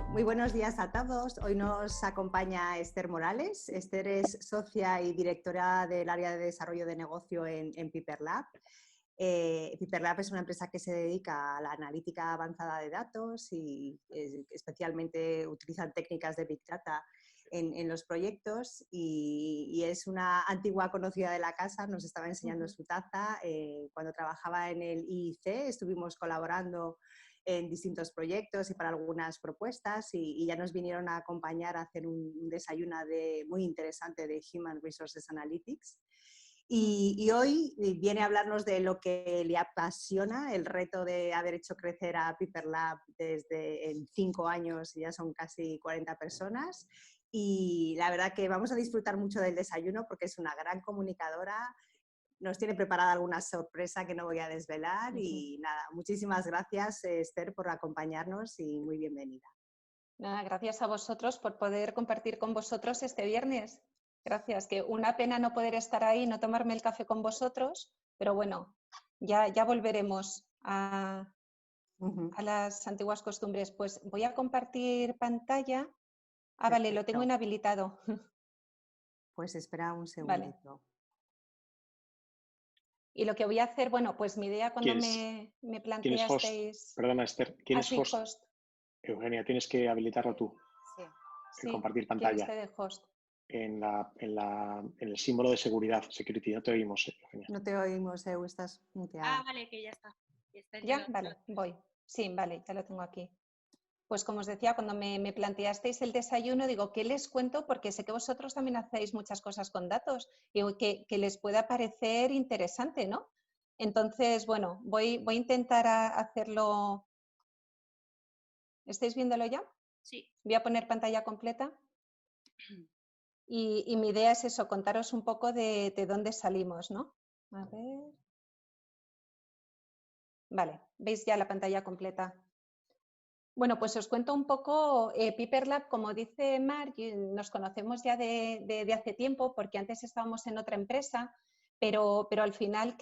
Muy buenos días a todos. Hoy nos acompaña Esther Morales. Esther es socia y directora del área de desarrollo de negocio en Piperlab. Piperlab es una empresa que se dedica a la analítica avanzada de datos y especialmente utilizan técnicas de Big Data en los proyectos y es una antigua conocida de la casa. Nos estaba enseñando su taza. Cuando trabajaba en el IIC estuvimos colaborando en distintos proyectos y para algunas propuestas y ya nos vinieron a acompañar a hacer un desayuno muy interesante de Human Resources Analytics. Y hoy viene a hablarnos de lo que le apasiona, el reto de haber hecho crecer a Piperlab desde en 5 años, ya son casi 40 personas. Y la verdad que vamos a disfrutar mucho del desayuno porque es una gran comunicadora. Nos tiene preparada alguna sorpresa que no voy a desvelar y nada, muchísimas gracias Esther por acompañarnos y muy bienvenida. Nada, gracias a vosotros por poder compartir con vosotros este viernes. Gracias, que una pena no poder estar ahí, no tomarme el café con vosotros, pero bueno, ya volveremos a las antiguas costumbres. Pues voy a compartir pantalla. Ah, vale, lo tengo inhabilitado. Pues espera un segundito. Vale. Y lo que voy a hacer, bueno, pues mi idea cuando me planteasteis... Perdona, Esther, ¿quién es host? host? Eugenia, tienes que habilitarlo tú. Sí. Compartir pantalla. ¿Quién es de host? En el símbolo de seguridad, security. No te oímos, Eugenia. No te oímos, estás muteada. Ah, vale, que ya está. ¿Ya? Vale, voy. Sí, vale, ya lo tengo aquí. Pues como os decía, cuando me planteasteis el desayuno, digo, ¿qué les cuento? Porque sé que vosotros también hacéis muchas cosas con datos y que les pueda parecer interesante, ¿no? Entonces, bueno, voy a intentar hacerlo. ¿Estáis viéndolo ya? Sí. Voy a poner pantalla completa. Y mi idea es eso, contaros un poco de dónde salimos, ¿no? A ver. Vale, veis ya la pantalla completa. Bueno, pues os cuento un poco, Piperlab, como dice Marc, nos conocemos ya de hace tiempo porque antes estábamos en otra empresa, pero al final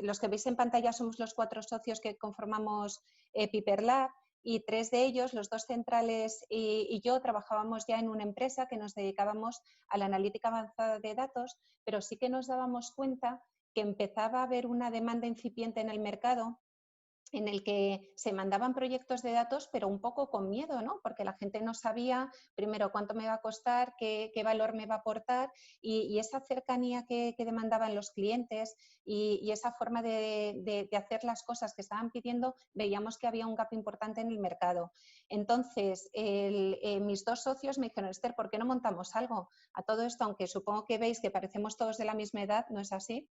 los que veis en pantalla somos los 4 socios que conformamos Piperlab y 3 de ellos, los 2 centrales y yo, trabajábamos ya en una empresa que nos dedicábamos a la analítica avanzada de datos, pero sí que nos dábamos cuenta que empezaba a haber una demanda incipiente en el mercado en el que se mandaban proyectos de datos, pero un poco con miedo, ¿no? Porque la gente no sabía, primero, cuánto me va a costar, qué valor me va a aportar y esa cercanía que demandaban los clientes y esa forma de hacer las cosas que estaban pidiendo, veíamos que había un gap importante en el mercado. Entonces, mis 2 socios me dijeron, Esther, ¿por qué no montamos algo? A todo esto, aunque supongo que veis que parecemos todos de la misma edad, no es así.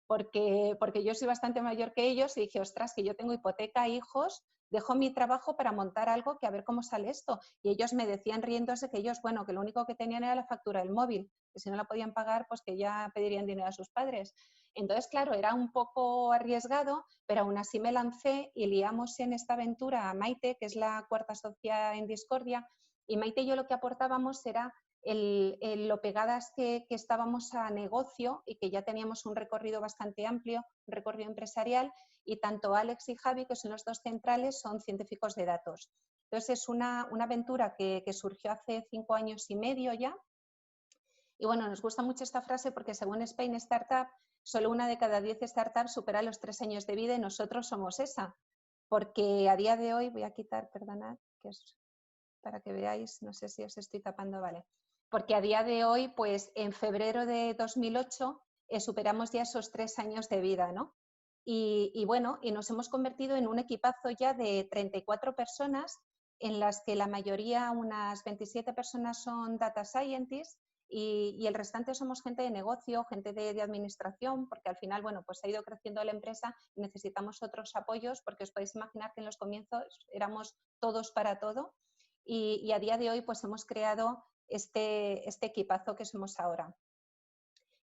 Porque yo soy bastante mayor que ellos y dije, ostras, que yo tengo hipoteca, hijos, dejo mi trabajo para montar algo que a ver cómo sale esto. Y ellos me decían riéndose que ellos, bueno, que lo único que tenían era la factura del móvil, que si no la podían pagar, pues que ya pedirían dinero a sus padres. Entonces, claro, era un poco arriesgado, pero aún así me lancé y liamos en esta aventura a Maite, que es la 4ª socia en Discordia, y Maite y yo lo que aportábamos era lo pegadas que estábamos a negocio y que ya teníamos un recorrido bastante amplio, un recorrido empresarial, y tanto Alex y Javi, que son los 2 centrales, son científicos de datos. Entonces es una aventura que surgió hace 5 años y medio ya. Y bueno, nos gusta mucho esta frase porque según Spain Startup, solo 1 de cada 10 startups supera los 3 años de vida y nosotros somos esa. Porque a día de hoy, voy a quitar, perdonad, que es para que veáis, no sé si os estoy tapando, vale. Porque a día de hoy, pues en febrero de 2008 superamos ya esos 3 años de vida, ¿no? Y bueno, y nos hemos convertido en un equipazo ya de 34 personas, en las que la mayoría, unas 27 personas son data scientists y el restante somos gente de negocio, gente de administración, porque al final, bueno, pues ha ido creciendo la empresa y necesitamos otros apoyos, porque os podéis imaginar que en los comienzos éramos todos para todo y a día de hoy pues hemos creado este equipazo que somos ahora.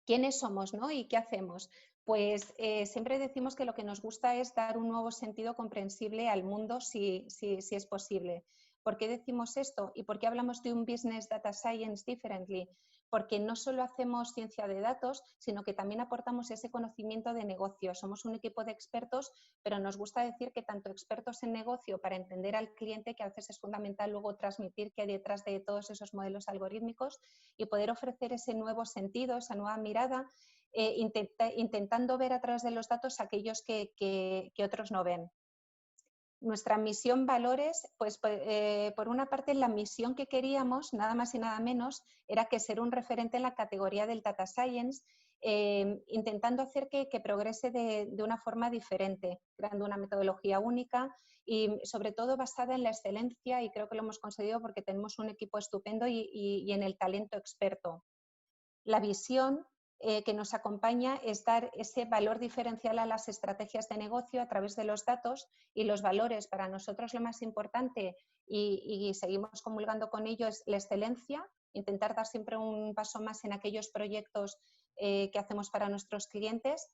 ¿Quiénes somos, no? ¿Y qué hacemos? Pues siempre decimos que lo que nos gusta es dar un nuevo sentido comprensible al mundo si es posible. ¿Por qué decimos esto? ¿Y por qué hablamos de un Business Data Science Differently? porque no solo hacemos ciencia de datos, sino que también aportamos ese conocimiento de negocio. Somos un equipo de expertos, pero nos gusta decir que tanto expertos en negocio para entender al cliente, que a veces es fundamental luego transmitir qué hay detrás de todos esos modelos algorítmicos y poder ofrecer ese nuevo sentido, esa nueva mirada, intentando ver a través de los datos aquellos que otros no ven. Nuestra misión, valores, pues por una parte la misión que queríamos, nada más y nada menos, era que ser un referente en la categoría del Data Science, intentando hacer que progrese de una forma diferente, creando una metodología única y sobre todo basada en la excelencia, y creo que lo hemos conseguido porque tenemos un equipo estupendo y en el talento experto. La visión que nos acompaña es dar ese valor diferencial a las estrategias de negocio a través de los datos, y los valores, para nosotros lo más importante y seguimos comulgando con ello, es la excelencia, intentar dar siempre un paso más en aquellos proyectos que hacemos para nuestros clientes,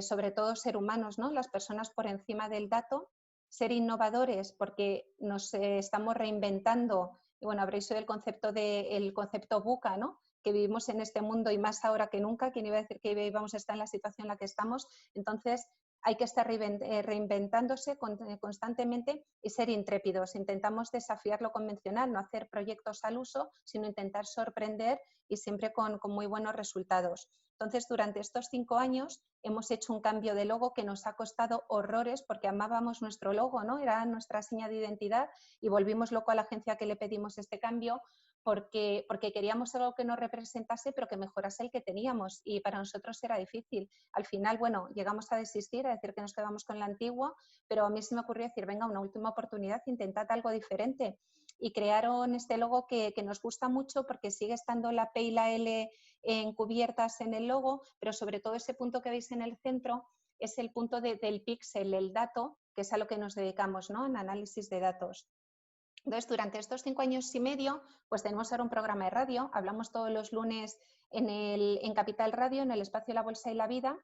sobre todo ser humanos, ¿no? Las personas por encima del dato, ser innovadores porque nos estamos reinventando, y bueno, habréis oído el concepto VUCA, ¿no? Que vivimos en este mundo y más ahora que nunca. ¿Quién iba a decir que íbamos a estar en la situación en la que estamos? Entonces hay que estar reinventándose constantemente y ser intrépidos. Intentamos desafiar lo convencional, no hacer proyectos al uso, sino intentar sorprender y siempre con muy buenos resultados. Entonces, durante estos 5 años hemos hecho un cambio de logo que nos ha costado horrores porque amábamos nuestro logo, ¿no? Era nuestra seña de identidad y volvimos loco a la agencia que le pedimos este cambio porque queríamos algo que nos representase pero que mejorase el que teníamos, y para nosotros era difícil. Al final, bueno, llegamos a desistir, a decir que nos quedamos con la antigua, pero a mí se me ocurrió decir, venga, una última oportunidad, intentad algo diferente. Y crearon este logo que nos gusta mucho porque sigue estando la P y la L encubiertas en el logo, pero sobre todo ese punto que veis en el centro es el punto del píxel, el dato, que es a lo que nos dedicamos, ¿no? En análisis de datos. Entonces, durante estos 5 años y medio, pues tenemos ahora un programa de radio. Hablamos todos los lunes en Capital Radio, en el espacio La Bolsa y la Vida.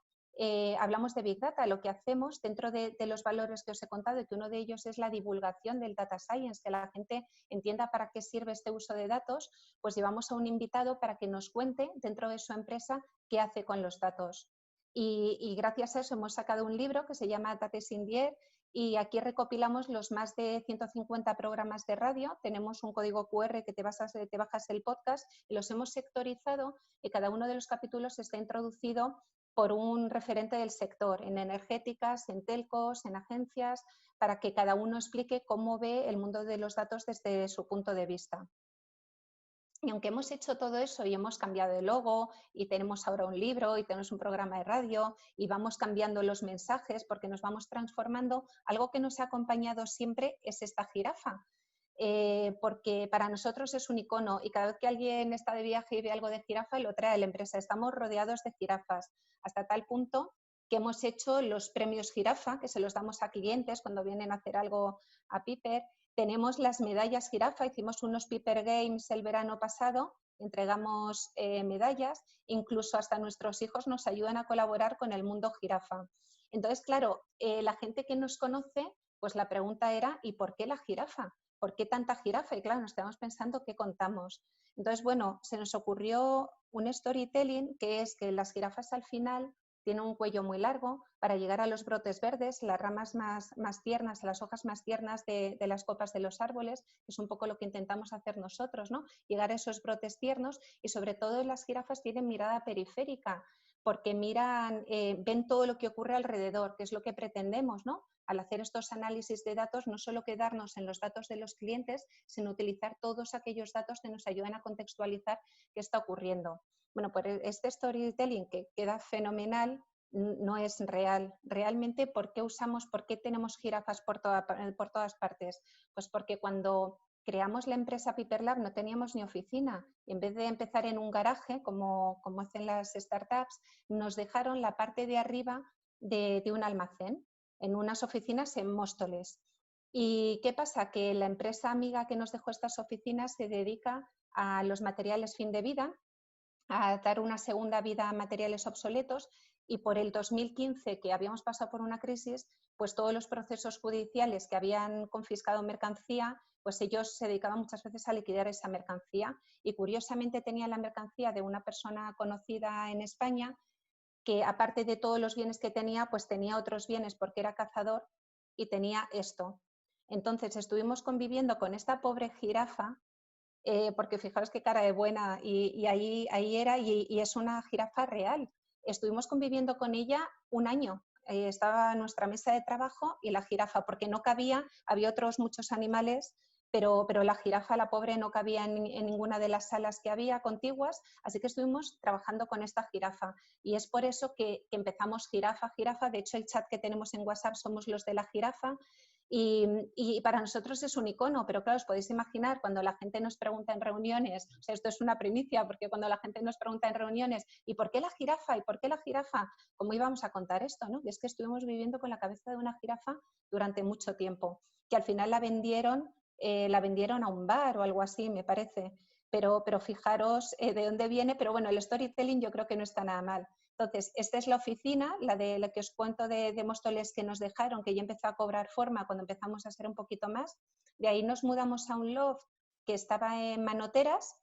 Hablamos de Big Data. Lo que hacemos dentro de los valores que os he contado, y que uno de ellos es la divulgación del Data Science, que la gente entienda para qué sirve este uso de datos, pues llevamos a un invitado para que nos cuente dentro de su empresa qué hace con los datos. Y gracias a eso hemos sacado un libro que se llama Data in the Air, y aquí recopilamos los más de 150 programas de radio. Tenemos un código QR que te bajas el podcast y los hemos sectorizado, y cada uno de los capítulos está introducido por un referente del sector, en energéticas, en telcos, en agencias, para que cada uno explique cómo ve el mundo de los datos desde su punto de vista. Y aunque hemos hecho todo eso y hemos cambiado de logo y tenemos ahora un libro y tenemos un programa de radio y vamos cambiando los mensajes porque nos vamos transformando, algo que nos ha acompañado siempre es esta jirafa. Porque para nosotros es un icono, y cada vez que alguien está de viaje y ve algo de jirafa, lo trae a la empresa. Estamos rodeados de jirafas, hasta tal punto que hemos hecho los premios jirafa, que se los damos a clientes cuando vienen a hacer algo a Piper. Tenemos las medallas jirafa, hicimos unos Piper Games el verano pasado, entregamos medallas, incluso hasta nuestros hijos nos ayudan a colaborar con el mundo jirafa. Entonces, claro, la gente que nos conoce, pues la pregunta era, ¿y por qué la jirafa? ¿Por qué tanta jirafa? Y claro, nos estamos pensando qué contamos. Entonces, bueno, se nos ocurrió un storytelling, que es que las jirafas al final tienen un cuello muy largo para llegar a los brotes verdes, las ramas más tiernas, las hojas más tiernas de las copas de los árboles, que es un poco lo que intentamos hacer nosotros, ¿no? Llegar a esos brotes tiernos, y sobre todo las jirafas tienen mirada periférica, porque miran, ven todo lo que ocurre alrededor, que es lo que pretendemos, ¿no? Al hacer estos análisis de datos, no solo quedarnos en los datos de los clientes, sino utilizar todos aquellos datos que nos ayuden a contextualizar qué está ocurriendo. Bueno, pues este storytelling, que queda fenomenal, no es real. Realmente, ¿por qué tenemos jirafas por todas partes? Pues porque cuando creamos la empresa Piper Lab no teníamos ni oficina. Y en vez de empezar en un garaje, como hacen las startups, nos dejaron la parte de arriba de un almacén, en unas oficinas en Móstoles. ¿Y qué pasa? Que la empresa amiga que nos dejó estas oficinas se dedica a los materiales fin de vida, a dar una segunda vida a materiales obsoletos, y por el 2015, que habíamos pasado por una crisis, pues todos los procesos judiciales que habían confiscado mercancía, pues ellos se dedicaban muchas veces a liquidar esa mercancía y curiosamente tenían la mercancía de una persona conocida en España que aparte de todos los bienes que tenía, pues tenía otros bienes porque era cazador y tenía esto. Entonces estuvimos conviviendo con esta pobre jirafa, porque fijaros qué cara de buena, y ahí era, y es una jirafa real. Estuvimos conviviendo con ella un año. Estaba en nuestra mesa de trabajo y la jirafa, porque no cabía, había otros muchos animales, pero la jirafa, la pobre, no cabía en ninguna de las salas que había contiguas, así que estuvimos trabajando con esta jirafa. Y es por eso que empezamos jirafa, jirafa. De hecho, el chat que tenemos en WhatsApp somos los de la jirafa. Y para nosotros es un icono, pero claro, os podéis imaginar cuando la gente nos pregunta en reuniones, o sea, esto es una primicia, porque cuando la gente nos pregunta en reuniones, ¿y por qué la jirafa? ¿Y por qué la jirafa? ¿Cómo íbamos a contar esto, no? Y es que estuvimos viviendo con la cabeza de una jirafa durante mucho tiempo, que al final la vendieron a un bar o algo así, me parece. Pero fijaros de dónde viene, pero bueno, el storytelling yo creo que no está nada mal. Entonces, esta es la oficina, la de la que os cuento de Móstoles que nos dejaron, que ya empezó a cobrar forma cuando empezamos a ser un poquito más. De ahí nos mudamos a un loft que estaba en Manoteras.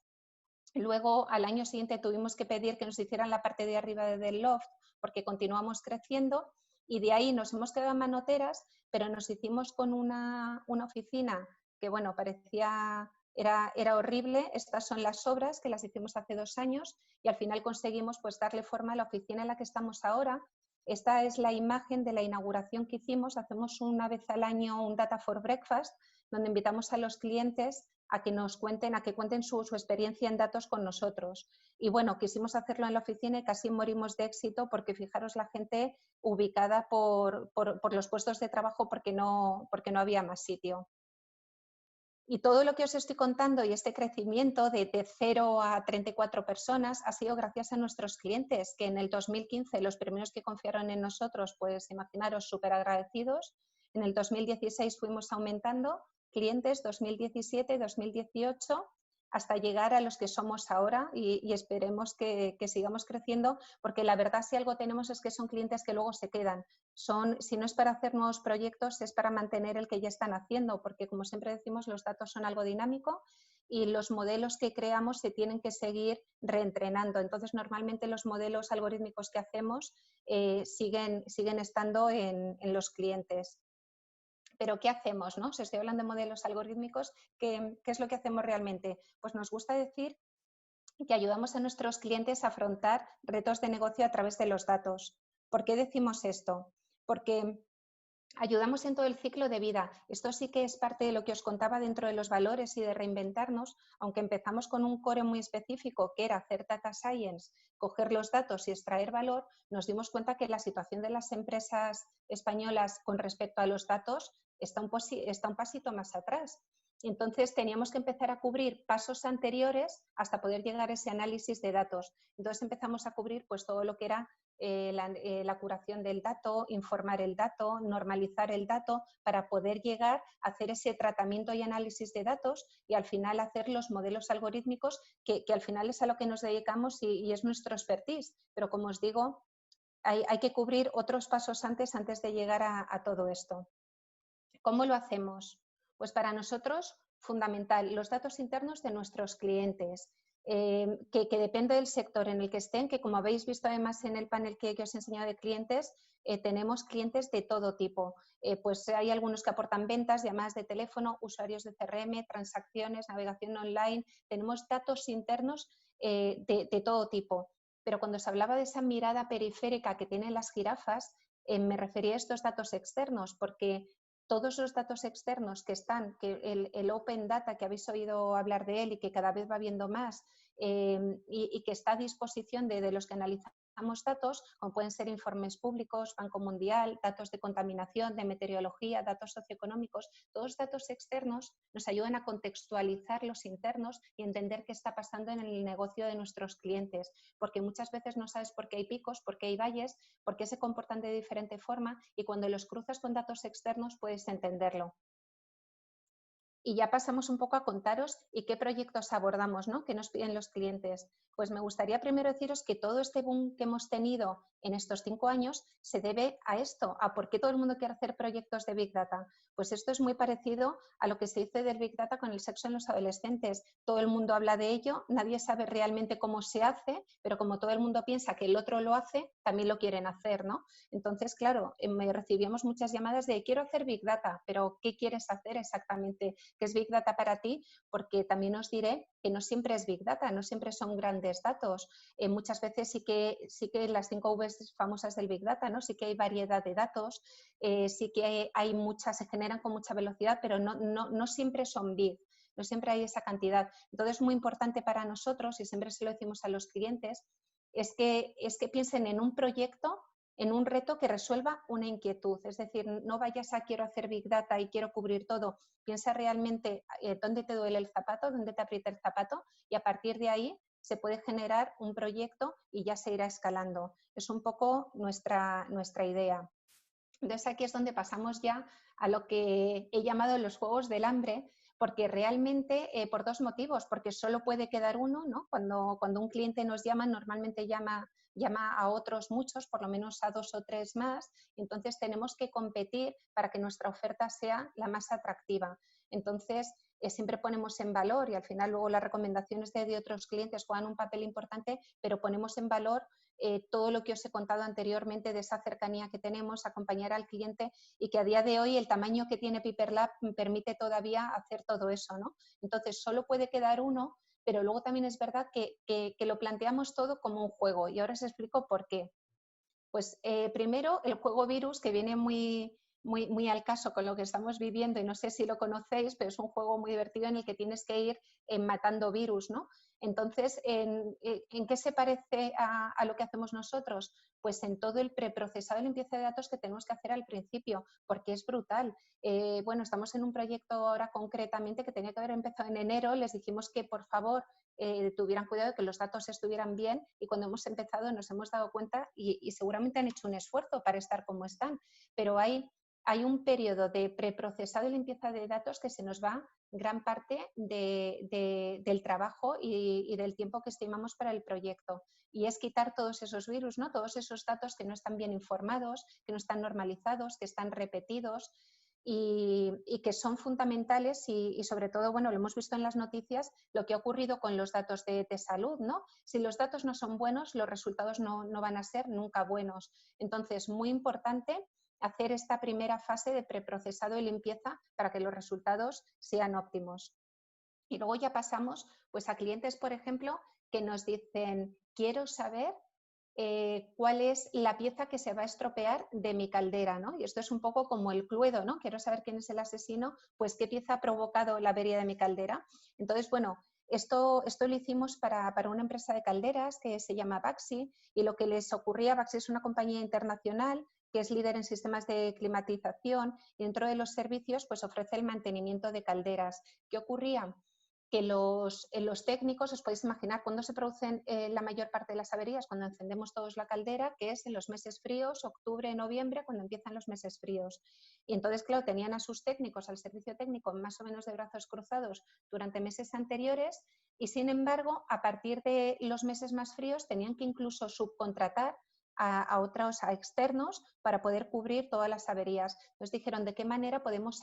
Luego, al año siguiente, tuvimos que pedir que nos hicieran la parte de arriba del loft porque continuamos creciendo. Y de ahí nos hemos quedado en Manoteras, pero nos hicimos con una oficina que, bueno, parecía... Era horrible. Estas son las obras que las hicimos hace 2 años y al final conseguimos pues darle forma a la oficina en la que estamos ahora. Esta es la imagen de la inauguración que hicimos. Hacemos una vez al año un Data for Breakfast, donde invitamos a los clientes a que nos cuenten, a que cuenten su experiencia en datos con nosotros. Y bueno, quisimos hacerlo en la oficina y casi morimos de éxito porque fijaros la gente ubicada por los puestos de trabajo porque no había más sitio. Y todo lo que os estoy contando y este crecimiento de 0 a 34 personas ha sido gracias a nuestros clientes, que en el 2015, los primeros que confiaron en nosotros, pues imaginaros, súper agradecidos. En el 2016 fuimos aumentando clientes, 2017, 2018, hasta llegar a los que somos ahora y esperemos que sigamos creciendo, porque la verdad si algo tenemos es que son clientes que luego se quedan. Si no es para hacer nuevos proyectos, es para mantener el que ya están haciendo, porque como siempre decimos, los datos son algo dinámico y los modelos que creamos se tienen que seguir reentrenando. Entonces, normalmente los modelos algorítmicos que hacemos siguen estando en los clientes. Pero ¿qué hacemos, no? Si estoy hablando de modelos algorítmicos, ¿qué es lo que hacemos realmente? Pues nos gusta decir que ayudamos a nuestros clientes a afrontar retos de negocio a través de los datos. ¿Por qué decimos esto? Porque ayudamos en todo el ciclo de vida. Esto sí que es parte de lo que os contaba dentro de los valores y de reinventarnos, aunque empezamos con un core muy específico que era hacer data science, coger los datos y extraer valor, nos dimos cuenta que la situación de las empresas españolas con respecto a los datos está un pasito más atrás. Entonces teníamos que empezar a cubrir pasos anteriores hasta poder llegar a ese análisis de datos. Entonces empezamos a cubrir pues todo lo que era la curación del dato, informar el dato, normalizar el dato para poder llegar a hacer ese tratamiento y análisis de datos y al final hacer los modelos algorítmicos que al final es a lo que nos dedicamos y es nuestro expertise. Pero como os digo, hay que cubrir otros pasos antes de llegar a todo esto. ¿Cómo lo hacemos? Pues para nosotros, fundamental, los datos internos de nuestros clientes, que depende del sector en el que estén, que como habéis visto además en el panel que os he enseñado de clientes, tenemos clientes de todo tipo. Pues hay algunos que aportan ventas, llamadas de teléfono, usuarios de CRM, transacciones, navegación online. Tenemos datos internos de todo tipo. Pero cuando os hablaba de esa mirada periférica que tienen las jirafas, me refería a estos datos externos, porque todos los datos externos que están, que el Open Data que habéis oído hablar de él y que cada vez va viendo más y que está a disposición de los que analizamos datos, como pueden ser informes públicos, Banco Mundial, datos de contaminación, de meteorología, datos socioeconómicos, todos datos externos nos ayudan a contextualizar los internos y entender qué está pasando en el negocio de nuestros clientes, porque muchas veces no sabes por qué hay picos, por qué hay valles, por qué se comportan de diferente forma y cuando los cruzas con datos externos puedes entenderlo. Y ya pasamos un poco a contaros y qué proyectos abordamos, ¿no? ¿Qué nos piden los clientes? Pues me gustaría primero deciros que todo este boom que hemos tenido en estos 5 años se debe a esto, a por qué todo el mundo quiere hacer proyectos de Big Data. Pues esto es muy parecido a lo que se dice del Big Data con el sexo en los adolescentes. Todo el mundo habla de ello, nadie sabe realmente cómo se hace, pero como todo el mundo piensa que el otro lo hace, también lo quieren hacer, ¿no? Entonces, claro, recibíamos muchas llamadas de quiero hacer Big Data, pero ¿qué quieres hacer exactamente? ¿Qué es Big Data para ti? Porque también os diré que no siempre es Big Data, no siempre son grandes datos. Muchas veces sí que las 5 Vs famosas del Big Data, ¿no? Sí que hay variedad de datos, sí que hay muchas, se generan con mucha velocidad, pero no siempre son big, no siempre hay esa cantidad. Entonces, muy importante para nosotros, y siempre se lo decimos a los clientes, es que piensen en un proyecto, en un reto que resuelva una inquietud. Es decir, no vayas a quiero hacer Big Data y quiero cubrir todo. Piensa realmente dónde te duele el zapato, dónde te aprieta el zapato, y a partir de ahí se puede generar un proyecto y ya se irá escalando. Es un poco nuestra idea. Entonces aquí es donde pasamos ya a lo que he llamado los juegos del hambre, porque realmente por 2 motivos, porque solo puede quedar uno, ¿no? Cuando un cliente nos llama, normalmente llama a otros muchos, por lo menos a 2 o 3 más, entonces tenemos que competir para que nuestra oferta sea la más atractiva. Entonces, siempre ponemos en valor, y al final luego las recomendaciones de otros clientes juegan un papel importante, pero ponemos en valor todo lo que os he contado anteriormente de esa cercanía que tenemos, acompañar al cliente, y que a día de hoy el tamaño que tiene PiperLab permite todavía hacer todo eso, ¿no? Entonces, solo puede quedar uno, pero luego también es verdad que lo planteamos todo como un juego, y ahora os explico por qué. Pues primero, el juego virus, que viene muy al caso con lo que estamos viviendo, y no sé si lo conocéis, pero es un juego muy divertido en el que tienes que ir matando virus, ¿no? Entonces, ¿en qué se parece a lo que hacemos nosotros? Pues en todo el preprocesado de limpieza de datos que tenemos que hacer al principio, porque es brutal. Bueno, estamos en un proyecto ahora concretamente que tenía que haber empezado en enero, les dijimos que por favor tuvieran cuidado de que los datos estuvieran bien, y cuando hemos empezado nos hemos dado cuenta, y seguramente han hecho un esfuerzo para estar como están, pero hay un periodo de preprocesado y limpieza de datos que se nos va gran parte del trabajo y del tiempo que estimamos para el proyecto. Y es quitar todos esos virus, ¿no? Todos esos datos que no están bien informados, que no están normalizados, que están repetidos y que son fundamentales, y sobre todo, bueno, lo hemos visto en las noticias, lo que ha ocurrido con los datos de salud, ¿no? Si los datos no son buenos, los resultados no van a ser nunca buenos. Entonces, muy importante hacer esta primera fase de preprocesado y limpieza para que los resultados sean óptimos. Y luego ya pasamos pues a clientes, por ejemplo, que nos dicen, quiero saber cuál es la pieza que se va a estropear de mi caldera, ¿no? Y esto es un poco como el Cluedo, ¿no? Quiero saber quién es el asesino, pues qué pieza ha provocado la avería de mi caldera. Entonces, bueno, esto lo hicimos para una empresa de calderas que se llama Baxi, y lo que les ocurría, Baxi es una compañía internacional que es líder en sistemas de climatización, y dentro de los servicios pues ofrece el mantenimiento de calderas. ¿Qué ocurría? Que los técnicos, os podéis imaginar, cuando se producen la mayor parte de las averías, cuando encendemos todos la caldera, que es en los meses fríos, octubre, noviembre, cuando empiezan los meses fríos. Y entonces, claro, tenían a sus técnicos, al servicio técnico, más o menos de brazos cruzados durante meses anteriores, y sin embargo, a partir de los meses más fríos, tenían que incluso subcontratar a otros, a externos, para poder cubrir todas las averías. Entonces dijeron, ¿de qué manera podemos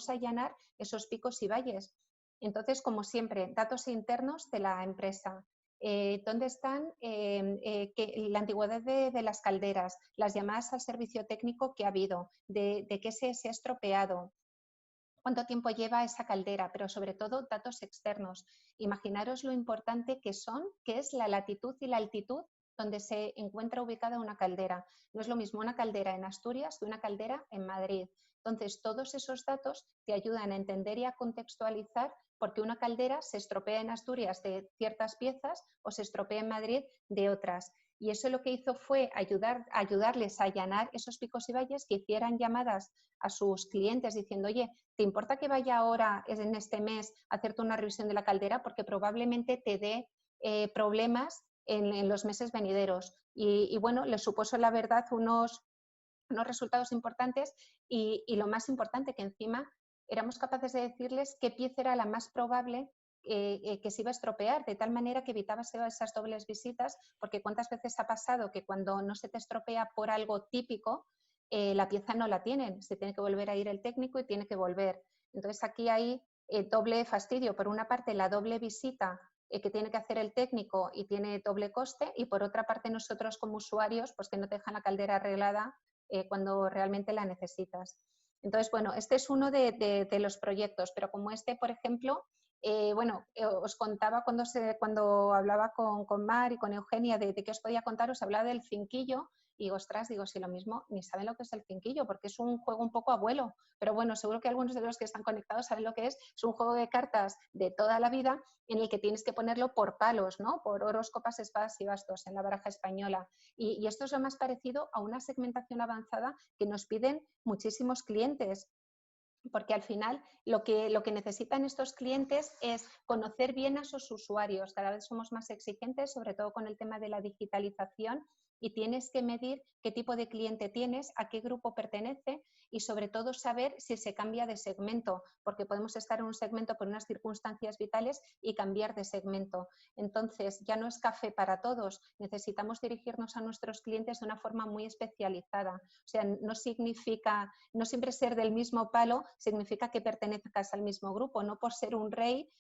allanar esos picos y valles? Entonces, como siempre, datos internos de la empresa. ¿Dónde están la antigüedad de las calderas, las llamadas al servicio técnico que ha habido, de qué se ha estropeado, cuánto tiempo lleva esa caldera, pero sobre todo datos externos? Imaginaros lo importante que es la latitud y la altitud donde se encuentra ubicada una caldera. No es lo mismo una caldera en Asturias que una caldera en Madrid. Entonces, todos esos datos te ayudan a entender y a contextualizar por qué una caldera se estropea en Asturias de ciertas piezas o se estropea en Madrid de otras. Y eso lo que hizo fue ayudarles a allanar esos picos y valles, que hicieran llamadas a sus clientes diciendo, oye, ¿te importa que vaya ahora en este mes a hacerte una revisión de la caldera? Porque probablemente te dé problemas en los meses venideros. Y bueno, les supuso la verdad unos resultados importantes, y lo más importante, que encima éramos capaces de decirles qué pieza era la más probable que se iba a estropear, de tal manera que evitabas esas dobles visitas, porque cuántas veces ha pasado que cuando no se te estropea por algo típico, la pieza no la tienen, se tiene que volver a ir el técnico y tiene que volver. Entonces aquí hay doble fastidio, por una parte la doble visita que tiene que hacer el técnico y tiene doble coste, y por otra parte nosotros como usuarios, pues que no te dejan la caldera arreglada cuando realmente la necesitas. Entonces, bueno, este es uno de los proyectos, pero como este, por ejemplo, os contaba cuando hablaba con Mar y con Eugenia de qué os podía contar, os hablaba del cinquillo, y digo, ostras, digo, si lo mismo, ni saben lo que es el cinquillo, porque es un juego un poco abuelo, pero bueno, seguro que algunos de los que están conectados saben lo que es un juego de cartas de toda la vida en el que tienes que ponerlo por palos, ¿no? Por oros, copas, espadas y bastos en la baraja española. Y esto es lo más parecido a una segmentación avanzada que nos piden muchísimos clientes, porque al final lo que necesitan estos clientes es conocer bien a sus usuarios. Cada vez somos más exigentes, sobre todo con el tema de la digitalización, y tienes que medir qué tipo de cliente tienes, a qué grupo pertenece y sobre todo saber si se cambia de segmento, porque podemos estar en un segmento por unas circunstancias vitales y cambiar de segmento. Entonces, ya no es café para todos, necesitamos dirigirnos a nuestros clientes de una forma muy especializada. O sea, no significa, no siempre ser del mismo palo significa que pertenezcas al mismo grupo, no por ser un rey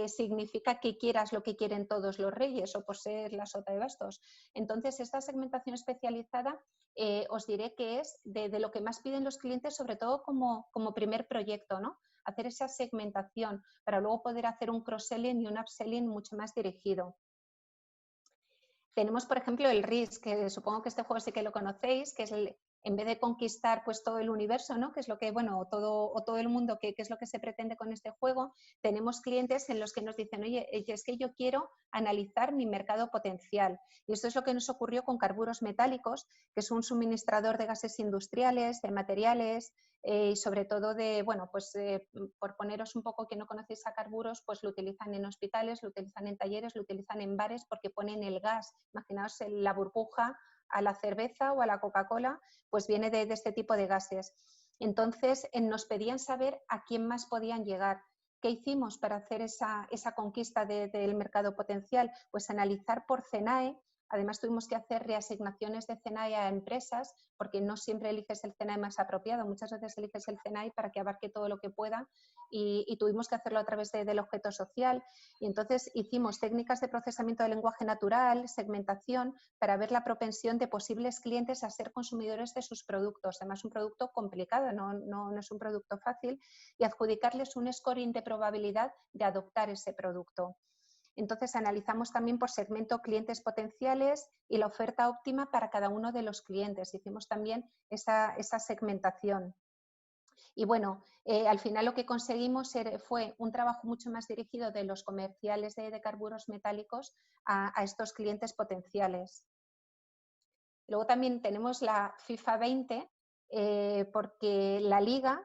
significa que quieras lo que quieren todos los reyes o por ser la sota de bastos. Entonces, esta segmentación especializada os diré que es de lo que más piden los clientes, sobre todo como primer proyecto, ¿no? Hacer esa segmentación para luego poder hacer un cross-selling y un upselling mucho más dirigido. Tenemos, por ejemplo, el RIS, que supongo que este juego sí que lo conocéis, que es en vez de conquistar pues todo el universo, ¿no? Que es lo que, bueno, todo el mundo, que es lo que se pretende con este juego, tenemos clientes en los que nos dicen, oye, es que yo quiero analizar mi mercado potencial. Y esto es lo que nos ocurrió con Carburos Metálicos, que es un suministrador de gases industriales, de materiales, y sobre todo de, bueno, pues por poneros un poco que no conocéis a Carburos, pues lo utilizan en hospitales, lo utilizan en talleres, lo utilizan en bares porque ponen el gas. Imaginaos la burbuja a la cerveza o a la Coca-Cola, pues viene de este tipo de gases. Entonces nos pedían saber a quién más podían llegar. ¿Qué hicimos para hacer esa conquista del mercado potencial? Pues analizar por CENAE. Además tuvimos que hacer reasignaciones de CENAE a empresas porque no siempre eliges el CENAE más apropiado, muchas veces eliges el CENAE para que abarque todo lo que pueda y tuvimos que hacerlo a través del objeto social y entonces hicimos técnicas de procesamiento de lenguaje natural, segmentación, para ver la propensión de posibles clientes a ser consumidores de sus productos. Además, un producto complicado, no es un producto fácil, y adjudicarles un scoring de probabilidad de adoptar ese producto. Entonces, analizamos también por segmento clientes potenciales y la oferta óptima para cada uno de los clientes. Hicimos también esa segmentación. Y bueno, al final lo que conseguimos fue un trabajo mucho más dirigido de los comerciales de carburos metálicos a estos clientes potenciales. Luego también tenemos la FIFA 20, porque la Liga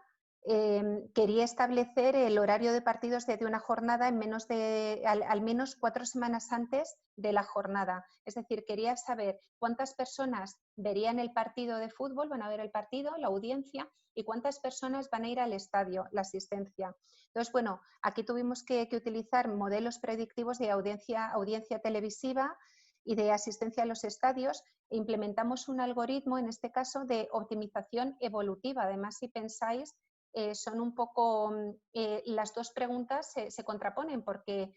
quería establecer el horario de partidos de una jornada en al menos 4 semanas antes de la jornada. Es decir, quería saber cuántas personas verían el partido de fútbol, van a ver el partido, la audiencia, y cuántas personas van a ir al estadio, la asistencia. Entonces, bueno, aquí tuvimos que utilizar modelos predictivos de audiencia televisiva y de asistencia a los estadios e implementamos un algoritmo, en este caso, de optimización evolutiva. Además, si pensáis, son un poco, las dos preguntas se contraponen porque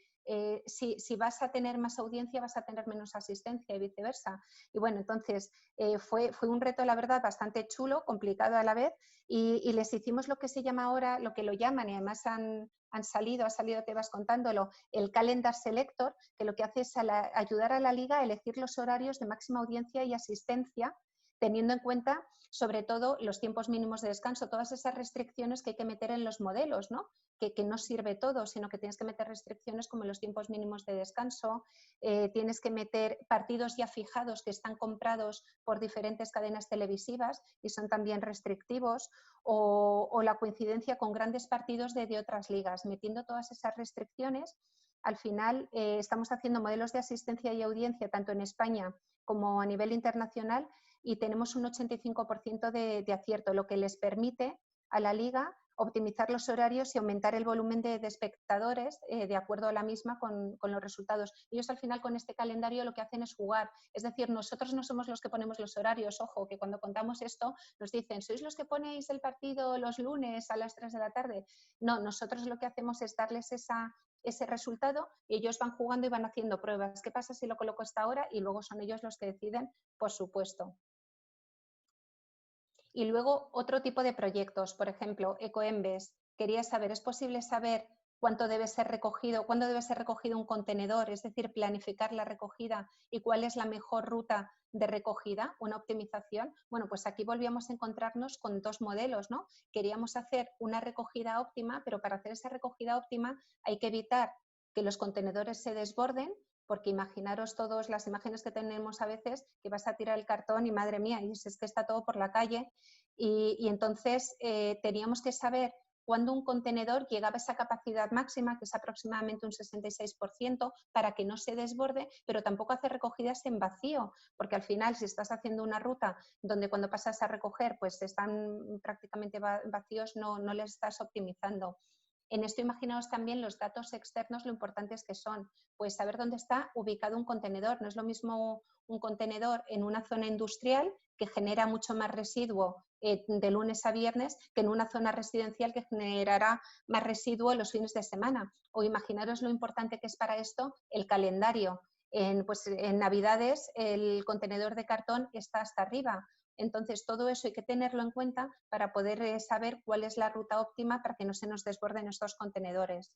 si vas a tener más audiencia vas a tener menos asistencia y viceversa. Y bueno, entonces fue un reto, la verdad, bastante chulo, complicado a la vez y les hicimos lo que se llama ahora, lo que lo llaman y además ha salido, te vas contándolo, el Calendar Selector, que lo que hace es ayudar a la liga a elegir los horarios de máxima audiencia y asistencia, teniendo en cuenta sobre todo los tiempos mínimos de descanso, todas esas restricciones que hay que meter en los modelos, ¿no? Que no sirve todo, sino que tienes que meter restricciones como los tiempos mínimos de descanso, tienes que meter partidos ya fijados que están comprados por diferentes cadenas televisivas y son también restrictivos, o la coincidencia con grandes partidos de otras ligas. Metiendo todas esas restricciones, al final estamos haciendo modelos de asistencia y audiencia tanto en España como a nivel internacional y tenemos un 85% de acierto, lo que les permite a la liga optimizar los horarios y aumentar el volumen de espectadores de acuerdo a la misma con los resultados. Ellos al final con este calendario lo que hacen es jugar, es decir, nosotros no somos los que ponemos los horarios, ojo, que cuando contamos esto nos dicen, ¿sois los que ponéis el partido los lunes a las 3 de la tarde? No, nosotros lo que hacemos es darles ese resultado y ellos van jugando y van haciendo pruebas. ¿Qué pasa si lo coloco a esta hora? Y luego son ellos los que deciden, por supuesto. Y luego otro tipo de proyectos, por ejemplo, Ecoembes. Quería saber, ¿es posible saber cuándo debe ser recogido un contenedor? Es decir, planificar la recogida y cuál es la mejor ruta de recogida, una optimización. Bueno, pues aquí volvíamos a encontrarnos con dos modelos, ¿no? Queríamos hacer una recogida óptima, pero para hacer esa recogida óptima hay que evitar que los contenedores se desborden, porque imaginaros todos las imágenes que tenemos a veces, que vas a tirar el cartón y madre mía, y es que está todo por la calle. Y entonces teníamos que saber cuándo un contenedor llegaba a esa capacidad máxima, que es aproximadamente un 66%, para que no se desborde, pero tampoco hacer recogidas en vacío, porque al final si estás haciendo una ruta donde cuando pasas a recoger pues están prácticamente vacíos, no les estás optimizando. En esto imaginaos también los datos externos, lo importantes que son, pues saber dónde está ubicado un contenedor. No es lo mismo un contenedor en una zona industrial que genera mucho más residuo de lunes a viernes que en una zona residencial que generará más residuo los fines de semana. O imaginaros lo importante que es para esto el calendario. Pues en Navidades el contenedor de cartón está hasta arriba. Entonces, todo eso hay que tenerlo en cuenta para poder saber cuál es la ruta óptima para que no se nos desborden estos contenedores.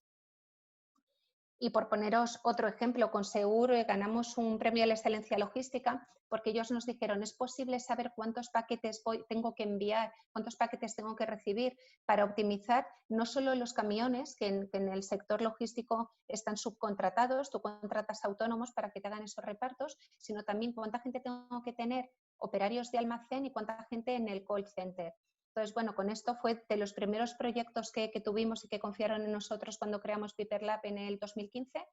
Y por poneros otro ejemplo, con Seur ganamos un premio a la excelencia logística porque ellos nos dijeron, es posible saber cuántos paquetes tengo que enviar, cuántos paquetes tengo que recibir para optimizar no solo los camiones, que en el sector logístico están subcontratados, tú contratas autónomos para que te hagan esos repartos, sino también cuánta gente tengo que tener operarios de almacén y cuánta gente en el call center. Entonces, bueno, con esto fue de los primeros proyectos que tuvimos y que confiaron en nosotros cuando creamos Piper Lab en el 2015.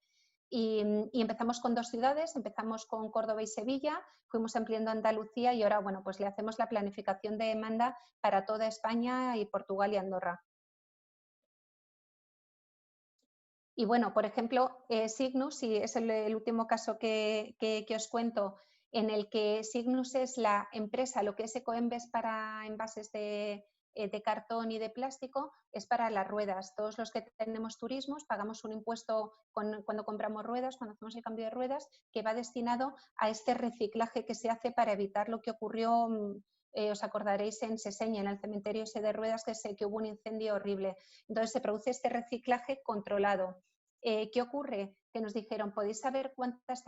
Y empezamos con 2 ciudades, empezamos con Córdoba y Sevilla, fuimos ampliando Andalucía y ahora, bueno, pues le hacemos la planificación de demanda para toda España y Portugal y Andorra. Y bueno, por ejemplo, Signus, y es el último caso que os cuento, en el que Signus es la empresa, lo que es Ecoembes para envases de cartón y de plástico, es para las ruedas. Todos los que tenemos turismos pagamos un impuesto cuando compramos ruedas, cuando hacemos el cambio de ruedas, que va destinado a este reciclaje que se hace para evitar lo que ocurrió, os acordaréis en Seseña, en el cementerio ese de ruedas, que hubo un incendio horrible. Entonces se produce este reciclaje controlado. ¿Qué ocurre? Que nos dijeron, ¿podéis saber cuántas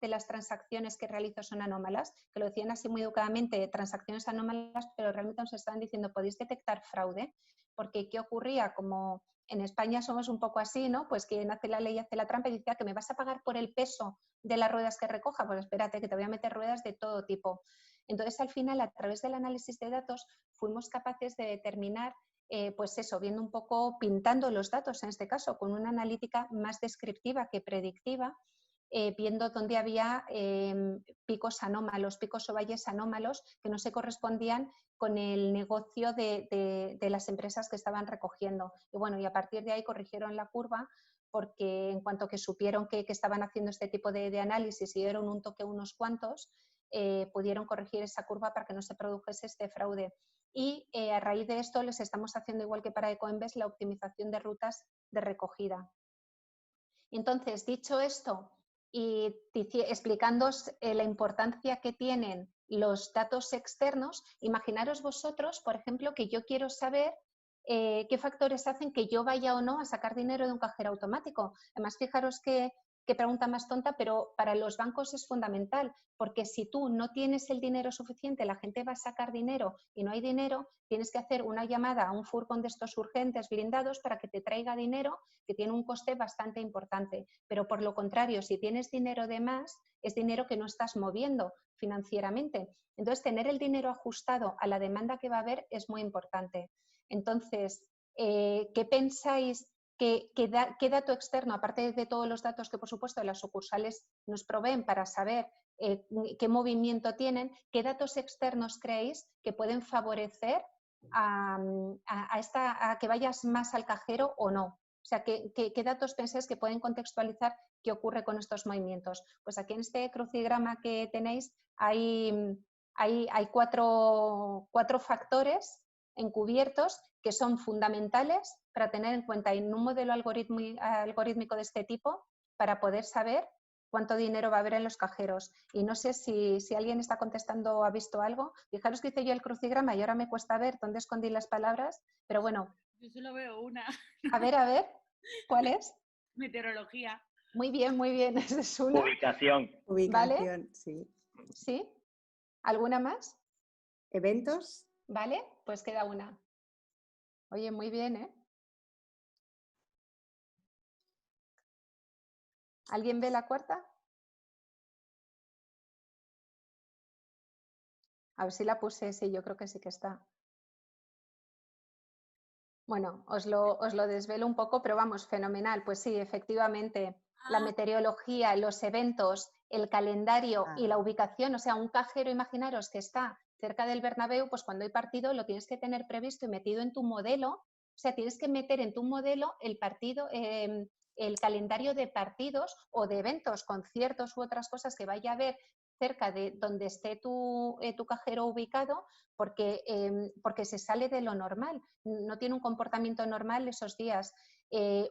de las transacciones que realizo son anómalas? Que lo decían así muy educadamente, transacciones anómalas, pero realmente nos estaban diciendo, ¿podéis detectar fraude? Porque ¿qué ocurría? Como en España somos un poco así, ¿no? Pues quien hace la ley hace la trampa y decía que me vas a pagar por el peso de las ruedas que recoja, pues espérate que te voy a meter ruedas de todo tipo. Entonces al final, a través del análisis de datos, fuimos capaces de determinar pues eso, viendo un poco, pintando los datos en este caso, con una analítica más descriptiva que predictiva, viendo dónde había picos anómalos, picos o valles anómalos que no se correspondían con el negocio de las empresas que estaban recogiendo. Y bueno, y a partir de ahí corrigieron la curva porque en cuanto que supieron que estaban haciendo este tipo de análisis y dieron un toque a unos cuantos, pudieron corregir esa curva para que no se produjese este fraude. Y a raíz de esto les estamos haciendo, igual que para Ecoembes, la optimización de rutas de recogida. Entonces, dicho esto y explicándoos la importancia que tienen los datos externos, imaginaros vosotros, por ejemplo, que yo quiero saber qué factores hacen que yo vaya o no a sacar dinero de un cajero automático. Además, fijaros qué pregunta más tonta, pero para los bancos es fundamental, porque si tú no tienes el dinero suficiente, la gente va a sacar dinero y no hay dinero, tienes que hacer una llamada a un furgón de estos urgentes blindados para que te traiga dinero, que tiene un coste bastante importante. Pero por lo contrario, si tienes dinero de más, es dinero que no estás moviendo financieramente. Entonces, tener el dinero ajustado a la demanda que va a haber es muy importante. Entonces, ¿qué pensáis? ¿Qué dato externo, aparte de todos los datos que por supuesto las sucursales nos proveen para saber qué movimiento tienen, qué datos externos creéis que pueden favorecer a que vayas más al cajero o no. O sea, ¿qué datos pensáis que pueden contextualizar qué ocurre con estos movimientos? Pues aquí en este crucigrama que tenéis hay cuatro factores encubiertos que son fundamentales para tener en cuenta en un modelo algorítmico de este tipo para poder saber cuánto dinero va a haber en los cajeros. Y no sé si alguien está contestando o ha visto algo. Fijaros que hice yo el crucigrama y ahora me cuesta ver dónde escondí las palabras, pero bueno. Yo solo veo una. A ver, ¿cuál es? Meteorología. Muy bien, esa es una. Ubicación. Ubicación, sí. ¿Sí? ¿Alguna más? Eventos. Vale, pues queda una. Oye, muy bien, ¿eh? ¿Alguien ve la cuarta? A ver si la puse, sí, yo creo que sí que está. Bueno, os lo desvelo un poco, pero vamos, fenomenal. Pues sí, efectivamente, la meteorología, los eventos, el calendario y la ubicación, o sea, un cajero, imaginaros que está cerca del Bernabéu, pues cuando hay partido lo tienes que tener previsto y metido en tu modelo, o sea, tienes que meter en tu modelo el partido, el calendario de partidos o de eventos, conciertos u otras cosas que vaya a haber cerca de donde esté tu cajero ubicado, porque se sale de lo normal, no tiene un comportamiento normal esos días.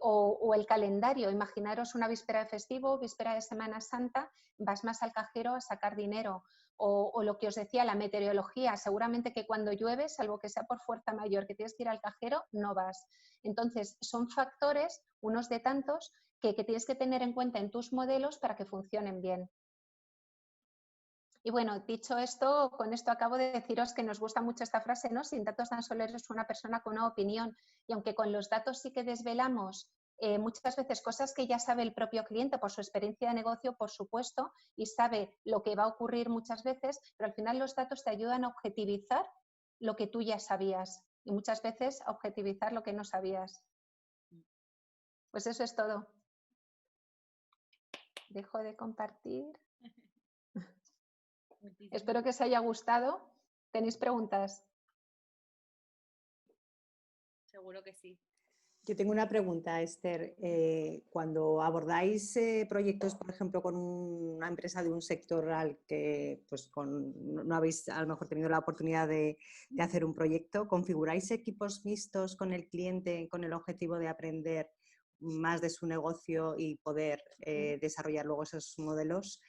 O el calendario, imaginaros una víspera de festivo, víspera de Semana Santa, vas más al cajero a sacar dinero. O lo que os decía, la meteorología, seguramente que cuando llueve, salvo que sea por fuerza mayor, que tienes que ir al cajero, no vas. Entonces, son factores, unos de tantos, que tienes que tener en cuenta en tus modelos para que funcionen bien. Y bueno, dicho esto, con esto acabo de deciros que nos gusta mucho esta frase, ¿no? Sin datos tan solo eres una persona con una opinión. Y aunque con los datos sí que desvelamos muchas veces cosas que ya sabe el propio cliente por su experiencia de negocio, por supuesto, y sabe lo que va a ocurrir muchas veces, pero al final los datos te ayudan a objetivizar lo que tú ya sabías y muchas veces a objetivizar lo que no sabías. Pues eso es todo. Dejo de compartir. Espero que os haya gustado. ¿Tenéis preguntas? Seguro que sí. Yo tengo una pregunta, Esther. Cuando abordáis proyectos, por ejemplo, con una empresa de un sector al que pues, no habéis a lo mejor tenido la oportunidad de hacer un proyecto, ¿configuráis equipos mixtos con el cliente con el objetivo de aprender más de su negocio y poder desarrollar luego esos modelos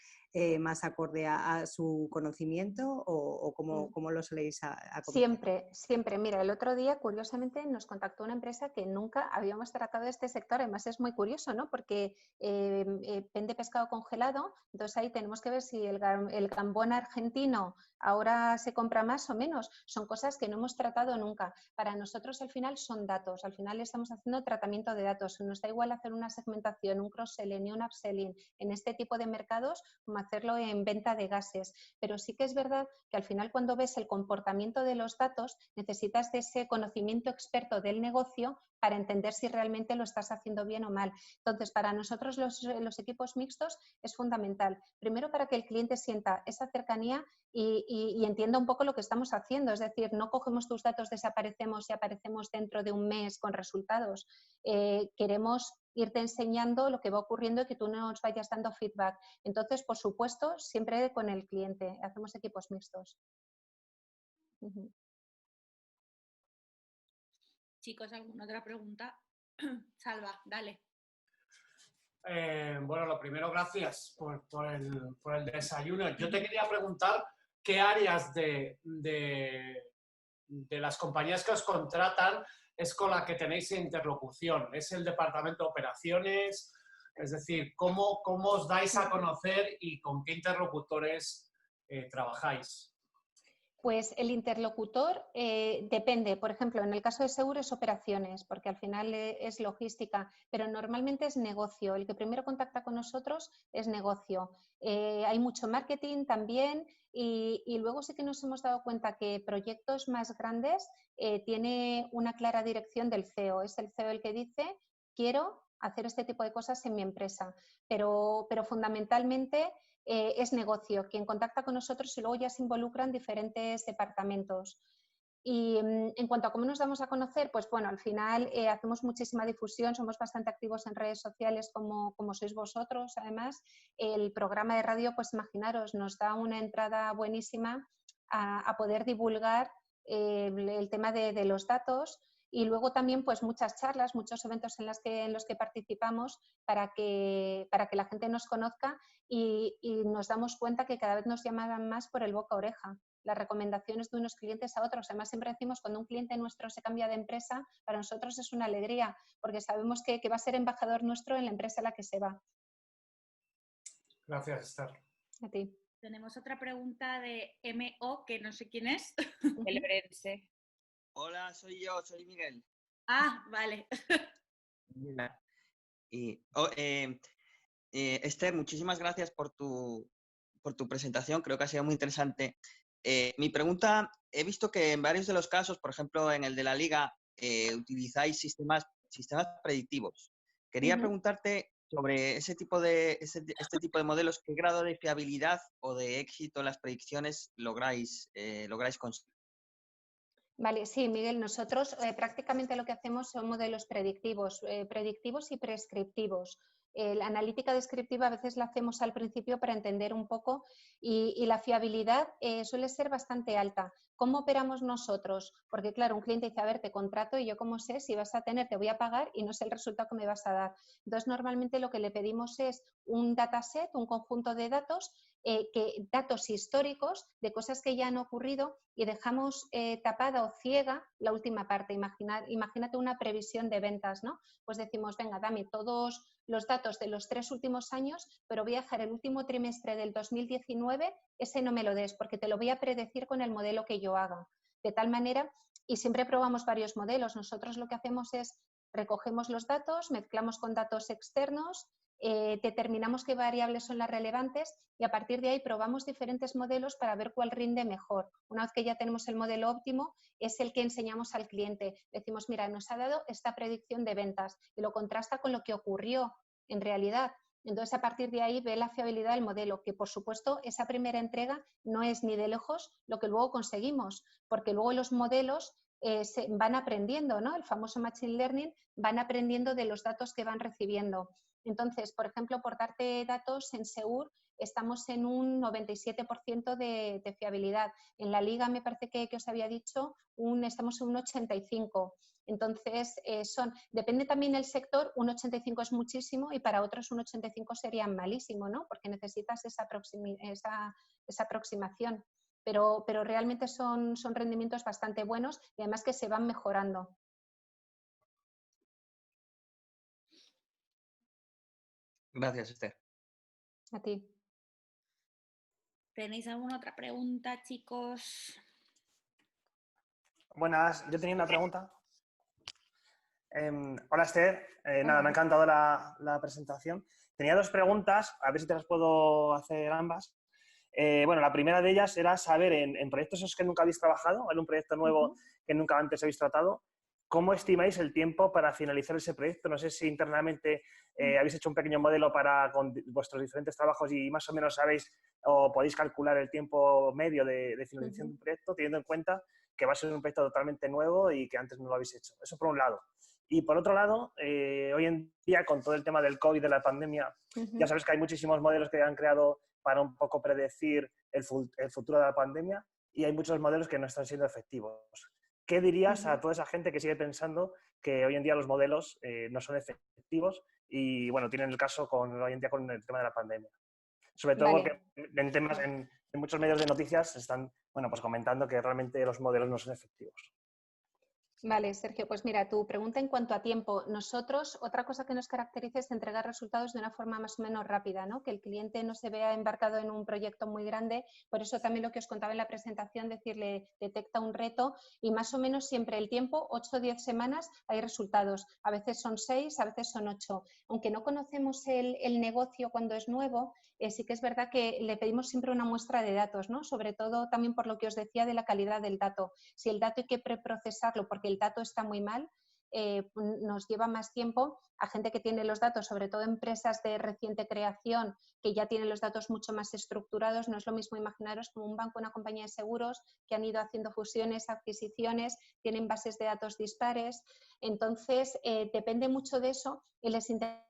más acorde a su conocimiento o cómo lo soléis a Siempre. Mira, el otro día, curiosamente, nos contactó una empresa que nunca habíamos tratado de este sector. Además, es muy curioso, ¿no? Porque vende pescado congelado. Entonces, ahí tenemos que ver si el gambón argentino ahora se compra más o menos. Son cosas que no hemos tratado nunca. Para nosotros, al final, son datos. Al final, estamos haciendo tratamiento de datos. Nos da igual hacer una segmentación, un cross-selling y un upselling en este tipo de mercados como hacerlo en venta de gases. Pero sí que es verdad que al final, cuando ves el comportamiento de los datos, necesitas de ese conocimiento experto del negocio para entender si realmente lo estás haciendo bien o mal. Entonces, para nosotros los equipos mixtos es fundamental. Primero, para que el cliente sienta esa cercanía y entienda un poco lo que estamos haciendo. Es decir, no cogemos tus datos, desaparecemos y aparecemos dentro de un mes con resultados. Queremos irte enseñando lo que va ocurriendo y que tú nos vayas dando feedback. Entonces, por supuesto, siempre con el cliente. Hacemos equipos mixtos. Chicos, ¿alguna otra pregunta? Salva, dale. Bueno, lo primero, gracias por el desayuno. Yo te quería preguntar qué áreas de las compañías que os contratan es con la que tenéis interlocución. ¿Es el departamento de operaciones? Es decir, ¿cómo os dais a conocer y con qué interlocutores trabajáis? Pues el interlocutor depende. Por ejemplo, en el caso de seguro es operaciones, porque al final es logística, pero normalmente es negocio. El que primero contacta con nosotros es negocio. Hay mucho marketing también y luego sí que nos hemos dado cuenta que proyectos más grandes tiene una clara dirección del CEO. Es el CEO el que dice, quiero hacer este tipo de cosas en mi empresa, pero fundamentalmente es negocio, quien contacta con nosotros y luego ya se involucran diferentes departamentos. Y en cuanto a cómo nos damos a conocer, pues bueno, al final hacemos muchísima difusión, somos bastante activos en redes sociales como sois vosotros. Además, el programa de radio, pues imaginaros, nos da una entrada buenísima a poder divulgar el tema de los datos. Y luego también pues muchas charlas, muchos eventos en los que participamos para que la gente nos conozca y nos damos cuenta que cada vez nos llaman más por el boca a oreja. Las recomendaciones de unos clientes a otros. Además, siempre decimos, cuando un cliente nuestro se cambia de empresa, para nosotros es una alegría, porque sabemos que va a ser embajador nuestro en la empresa a la que se va. Gracias, Esther. A ti. Tenemos otra pregunta de MO, que no sé quién es. El Orense. Hola, soy yo, soy Miguel. Ah, vale. Y, Esther, muchísimas gracias por tu presentación, creo que ha sido muy interesante. Mi pregunta, he visto que en varios de los casos, por ejemplo en el de la Liga, utilizáis sistemas predictivos. Quería preguntarte sobre este tipo de modelos, ¿qué grado de fiabilidad o de éxito en las predicciones lográis conseguir? Vale, sí, Miguel, nosotros prácticamente lo que hacemos son modelos predictivos y prescriptivos. La analítica descriptiva a veces la hacemos al principio para entender un poco y la fiabilidad suele ser bastante alta. ¿Cómo operamos nosotros? Porque claro, un cliente dice, a ver, te contrato y yo cómo sé si vas a tener, te voy a pagar y no sé el resultado que me vas a dar. Entonces, normalmente lo que le pedimos es un dataset, un conjunto de datos, datos históricos de cosas que ya han ocurrido y dejamos tapada o ciega la última parte. Imagínate una previsión de ventas, ¿no? Pues decimos, venga, dame todos los datos de los 3 últimos años, pero voy a dejar el último trimestre del 2019, ese no me lo des, porque te lo voy a predecir con el modelo que yo haga. De tal manera, y siempre probamos varios modelos, nosotros lo que hacemos es recogemos los datos, mezclamos con datos externos, determinamos qué variables son las relevantes y a partir de ahí probamos diferentes modelos para ver cuál rinde mejor. Una vez que ya tenemos el modelo óptimo, es el que enseñamos al cliente. Decimos, mira, nos ha dado esta predicción de ventas y lo contrasta con lo que ocurrió en realidad. Entonces, a partir de ahí ve la fiabilidad del modelo, que por supuesto esa primera entrega no es ni de lejos lo que luego conseguimos, porque luego los modelos se van aprendiendo, ¿no? El famoso Machine Learning, van aprendiendo de los datos que van recibiendo. Entonces, por ejemplo, por darte datos, en Segur estamos en un 97% de fiabilidad. En la Liga me parece que os había dicho, estamos en un 85%. Entonces, depende también del sector, un 85 es muchísimo y para otros un 85 sería malísimo, ¿no? Porque necesitas esa aproximación. Pero realmente son rendimientos bastante buenos y además que se van mejorando. Gracias, Esther. A ti. ¿Tenéis alguna otra pregunta, chicos? Buenas, yo tenía una pregunta. Hola, Esther. Nada, me ha encantado la presentación. Tenía 2 preguntas, a ver si te las puedo hacer ambas. Bueno, la primera de ellas era saber, en proyectos esos que nunca habéis trabajado, en un proyecto nuevo que nunca antes habéis tratado, ¿cómo estimáis el tiempo para finalizar ese proyecto? No sé si internamente habéis hecho un pequeño modelo con vuestros diferentes trabajos y más o menos sabéis o podéis calcular el tiempo medio de finalización de un proyecto, teniendo en cuenta que va a ser un proyecto totalmente nuevo y que antes no lo habéis hecho. Eso por un lado. Y por otro lado, hoy en día, con todo el tema del COVID, de la pandemia, ya sabes que hay muchísimos modelos que han creado para un poco predecir el futuro de la pandemia y hay muchos modelos que no están siendo efectivos. ¿Qué dirías a toda esa gente que sigue pensando que hoy en día los modelos no son efectivos y, bueno, tienen el caso hoy en día con el tema de la pandemia? Sobre todo porque en muchos medios de noticias están, bueno, pues comentando que realmente los modelos no son efectivos. Vale, Sergio, pues mira, tu pregunta en cuanto a tiempo. Nosotros, otra cosa que nos caracteriza es entregar resultados de una forma más o menos rápida, ¿no? Que el cliente no se vea embarcado en un proyecto muy grande. Por eso también lo que os contaba en la presentación, decirle, detecta un reto y más o menos siempre el tiempo, 8 o 10 semanas, hay resultados. A veces son 6, a veces son 8. Aunque no conocemos el negocio cuando es nuevo, sí que es verdad que le pedimos siempre una muestra de datos, ¿no? Sobre todo también por lo que os decía de la calidad del dato. Si el dato hay que preprocesarlo porque el dato está muy mal, nos lleva más tiempo. A gente que tiene los datos, sobre todo empresas de reciente creación, que ya tienen los datos mucho más estructurados, no es lo mismo imaginaros como un banco, una compañía de seguros que han ido haciendo fusiones, adquisiciones, tienen bases de datos dispares. Entonces, depende mucho de eso y les interesa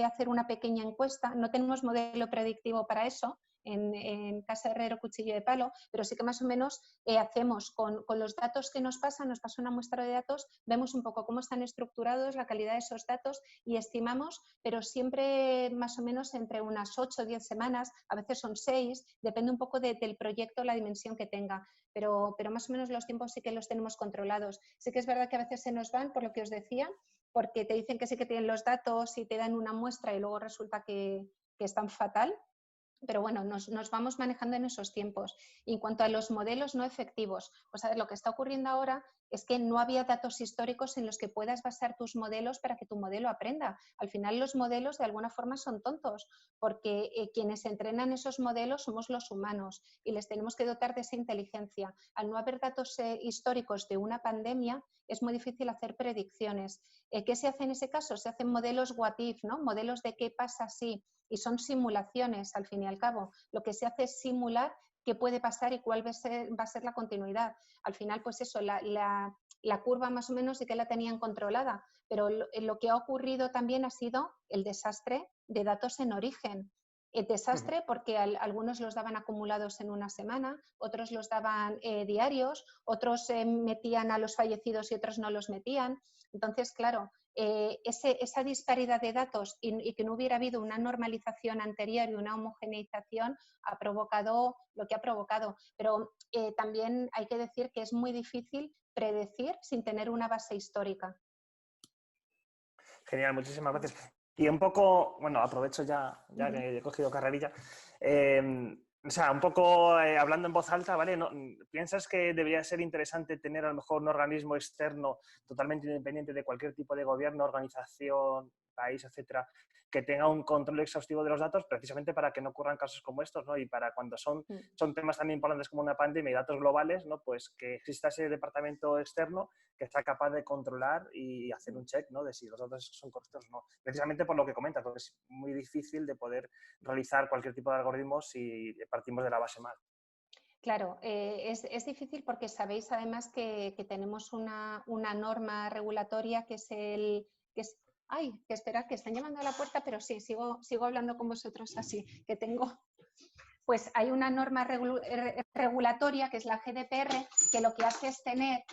hacer una pequeña encuesta. No tenemos modelo predictivo para eso en Casa Herrero Cuchillo de Palo, pero sí que más o menos hacemos con los datos que nos pasa una muestra de datos, vemos un poco cómo están estructurados, la calidad de esos datos y estimamos, pero siempre más o menos entre unas 8 o 10 semanas, a veces son 6, depende un poco del proyecto, la dimensión que tenga, pero más o menos los tiempos sí que los tenemos controlados. Sí que es verdad que a veces se nos van, por lo que os decía, porque te dicen que sí que tienen los datos y te dan una muestra y luego resulta que están fatal. Pero bueno, nos vamos manejando en esos tiempos. Y en cuanto a los modelos no efectivos, pues a ver, lo que está ocurriendo ahora es que no había datos históricos en los que puedas basar tus modelos para que tu modelo aprenda. Al final los modelos de alguna forma son tontos, porque quienes entrenan esos modelos somos los humanos y les tenemos que dotar de esa inteligencia. Al no haber datos históricos de una pandemia, es muy difícil hacer predicciones. ¿Qué se hace en ese caso? Se hacen modelos what if, ¿no? Modelos de qué pasa si, y son simulaciones al fin y al cabo. Lo que se hace es simular qué puede pasar y cuál va a ser la continuidad. Al final, pues eso, la curva más o menos sí que la tenían controlada, pero lo que ha ocurrido también ha sido el desastre de datos en origen. El desastre porque algunos los daban acumulados en una semana, otros los daban diarios, otros metían a los fallecidos y otros no los metían. Entonces, claro, esa disparidad de datos y que no hubiera habido una normalización anterior y una homogeneización ha provocado lo que ha provocado. Pero también hay que decir que es muy difícil predecir sin tener una base histórica. Genial, muchísimas gracias. Y un poco, bueno, aprovecho ya que he cogido carrerilla. O sea, un poco hablando en voz alta, ¿vale? ¿Piensas que debería ser interesante tener a lo mejor un organismo externo totalmente independiente de cualquier tipo de gobierno, organización, país, etcétera, que tenga un control exhaustivo de los datos precisamente para que no ocurran casos como estos, ¿no? Y para cuando son temas tan importantes como una pandemia y datos globales, ¿no? Pues que exista ese departamento externo que sea capaz de controlar y hacer un check, ¿no? De si los datos son correctos o no. Precisamente por lo que comentas, porque es muy difícil de poder realizar cualquier tipo de algoritmo si partimos de la base mal. Claro, es difícil porque sabéis además que tenemos una norma regulatoria que es ay, que esperad, que están llamando a la puerta, pero sí, sigo hablando con vosotros así, que tengo. Pues hay una norma regulatoria, que es la GDPR, que lo que hace es tener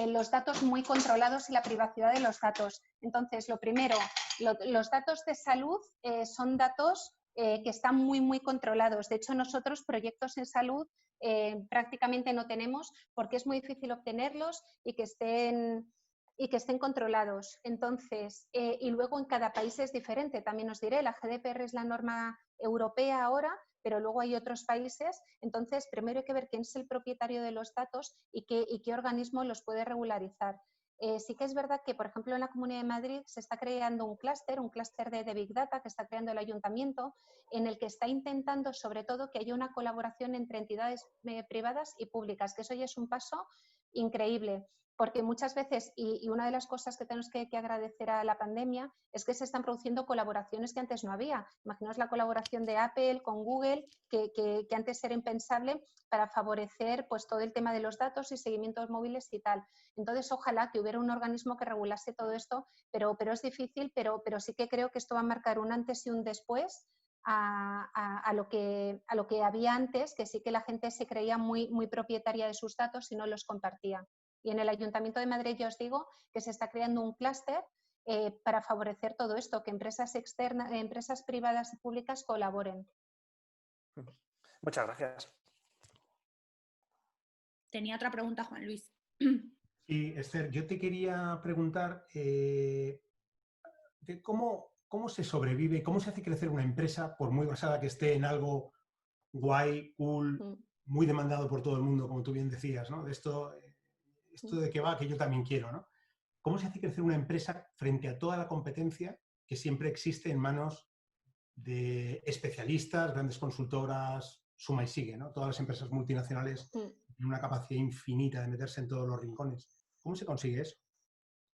los datos muy controlados y la privacidad de los datos. Entonces, lo primero, los datos de salud son datos que están muy, muy controlados. De hecho, nosotros proyectos en salud prácticamente no tenemos porque es muy difícil obtenerlos y que estén controlados. Entonces, y luego en cada país es diferente. También os diré, la GDPR es la norma europea ahora, pero luego hay otros países. Entonces, primero hay que ver quién es el propietario de los datos y qué organismo los puede regularizar. Sí que es verdad que, por ejemplo, en la Comunidad de Madrid se está creando un clúster de Big Data que está creando el ayuntamiento, en el que está intentando, sobre todo, que haya una colaboración entre entidades privadas y públicas, que eso ya es un paso increíble. Porque muchas veces, y una de las cosas que tenemos que agradecer a la pandemia es que se están produciendo colaboraciones que antes no había. Imaginaos la colaboración de Apple con Google, que antes era impensable para favorecer pues, todo el tema de los datos y seguimientos móviles y tal. Entonces, ojalá que hubiera un organismo que regulase todo esto, pero es difícil, pero sí que creo que esto va a marcar un antes y un después a lo que había antes, que sí que la gente se creía muy, muy propietaria de sus datos y no los compartía. Y en el Ayuntamiento de Madrid ya os digo que se está creando un clúster para favorecer todo esto, que empresas externas, empresas privadas y públicas colaboren. Muchas gracias. Tenía otra pregunta, Juan Luis. Sí, Esther, yo te quería preguntar cómo se sobrevive, cómo se hace crecer una empresa por muy basada que esté en algo guay, cool, muy demandado por todo el mundo, como tú bien decías, ¿no? De esto de que va, que yo también quiero, ¿no? ¿Cómo se hace crecer una empresa frente a toda la competencia que siempre existe en manos de especialistas, grandes consultoras, suma y sigue, ¿no? Todas las empresas multinacionales tienen una capacidad infinita de meterse en todos los rincones. ¿Cómo se consigue eso?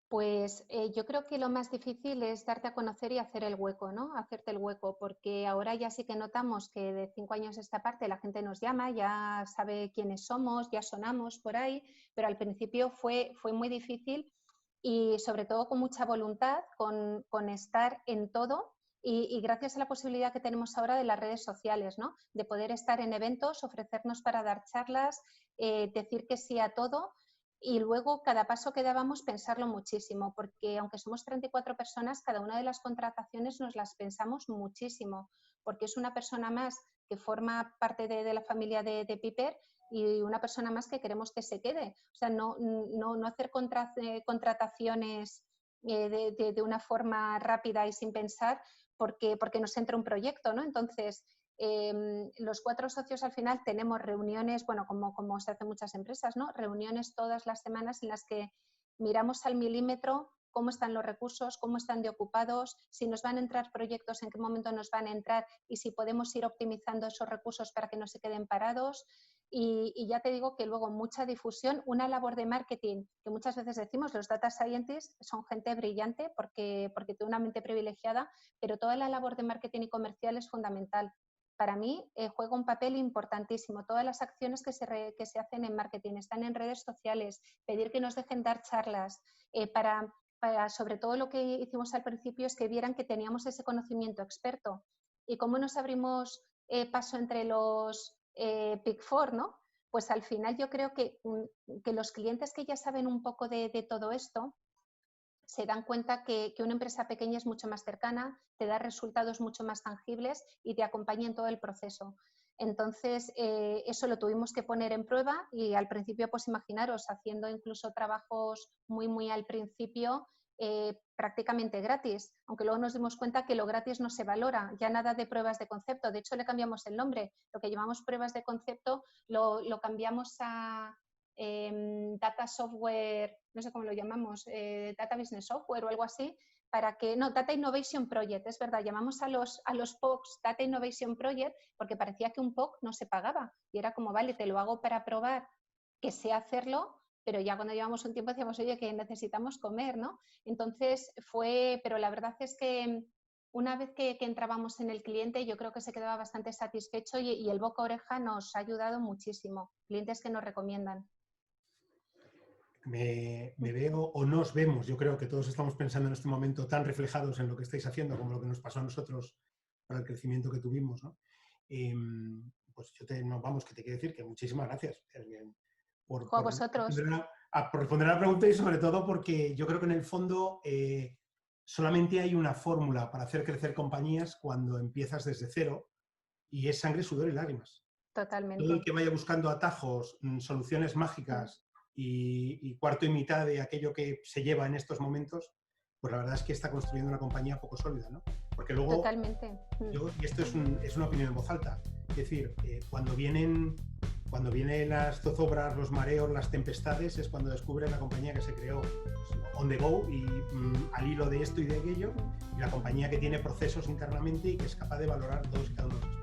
Pues yo creo que lo más difícil es darte a conocer y hacer el hueco, ¿no? Hacerte el hueco, porque ahora ya sí que notamos que de 5 años a esta parte la gente nos llama, ya sabe quiénes somos, ya sonamos por ahí, pero al principio fue muy difícil y sobre todo con mucha voluntad, con estar en todo y gracias a la posibilidad que tenemos ahora de las redes sociales, ¿no? De poder estar en eventos, ofrecernos para dar charlas, decir que sí a todo. Y luego cada paso que dábamos pensarlo muchísimo, porque aunque somos 34 personas, cada una de las contrataciones nos las pensamos muchísimo, porque es una persona más que forma parte de la familia de Piper y una persona más que queremos que se quede. O sea, no hacer contrataciones de una forma rápida y sin pensar porque nos entra un proyecto, ¿no? Entonces, los 4 socios al final tenemos reuniones, bueno, como se hace en muchas empresas, ¿no? Reuniones todas las semanas en las que miramos al milímetro cómo están los recursos, cómo están de ocupados, si nos van a entrar proyectos, en qué momento nos van a entrar y si podemos ir optimizando esos recursos para que no se queden parados. Y ya te digo que luego mucha difusión, una labor de marketing, que muchas veces decimos, los data scientists son gente brillante porque tiene una mente privilegiada, pero toda la labor de marketing y comercial es fundamental. Para mí juega un papel importantísimo. Todas las acciones que se hacen en marketing están en redes sociales, pedir que nos dejen dar charlas, para sobre todo lo que hicimos al principio es que vieran que teníamos ese conocimiento experto. ¿Y cómo nos abrimos paso entre los Big Four, ¿no? Pues al final yo creo que los clientes que ya saben un poco de todo esto se dan cuenta que una empresa pequeña es mucho más cercana, te da resultados mucho más tangibles y te acompaña en todo el proceso. Entonces, eso lo tuvimos que poner en prueba y al principio, pues imaginaros, haciendo incluso trabajos muy al principio, prácticamente gratis, aunque luego nos dimos cuenta que lo gratis no se valora, ya nada de pruebas de concepto. De hecho, le cambiamos el nombre. Lo que llamamos pruebas de concepto lo cambiamos a Data Software, no sé cómo lo llamamos, Data Business Software o algo así, para que, no, Data Innovation Project, es verdad, llamamos a los POCs Data Innovation Project porque parecía que un POC no se pagaba y era como, vale, te lo hago para probar que sé hacerlo, pero ya cuando llevamos un tiempo decíamos, oye, que necesitamos comer, ¿no? Entonces pero la verdad es que una vez que entrábamos en el cliente, yo creo que se quedaba bastante satisfecho y el boca a oreja nos ha ayudado muchísimo, clientes que nos recomiendan. Me veo o nos vemos, yo creo que todos estamos pensando en este momento tan reflejados en lo que estáis haciendo como lo que nos pasó a nosotros para el crecimiento que tuvimos, ¿no? Pues yo que te quiero decir que muchísimas gracias por vosotros. por responder a la pregunta y sobre todo porque yo creo que en el fondo solamente hay una fórmula para hacer crecer compañías cuando empiezas desde cero y es sangre, sudor y lágrimas. Totalmente. Todo el que vaya buscando atajos, soluciones mágicas y cuarto y mitad de aquello que se lleva en estos momentos, pues la verdad es que está construyendo una compañía poco sólida, ¿no? Porque luego, totalmente. Y esto es una opinión en voz alta, es decir, cuando vienen las zozobras, los mareos, las tempestades, es cuando descubre la compañía que se creó on the go y al hilo de esto y de aquello, y la compañía que tiene procesos internamente y que es capaz de valorar todos y cada uno de los.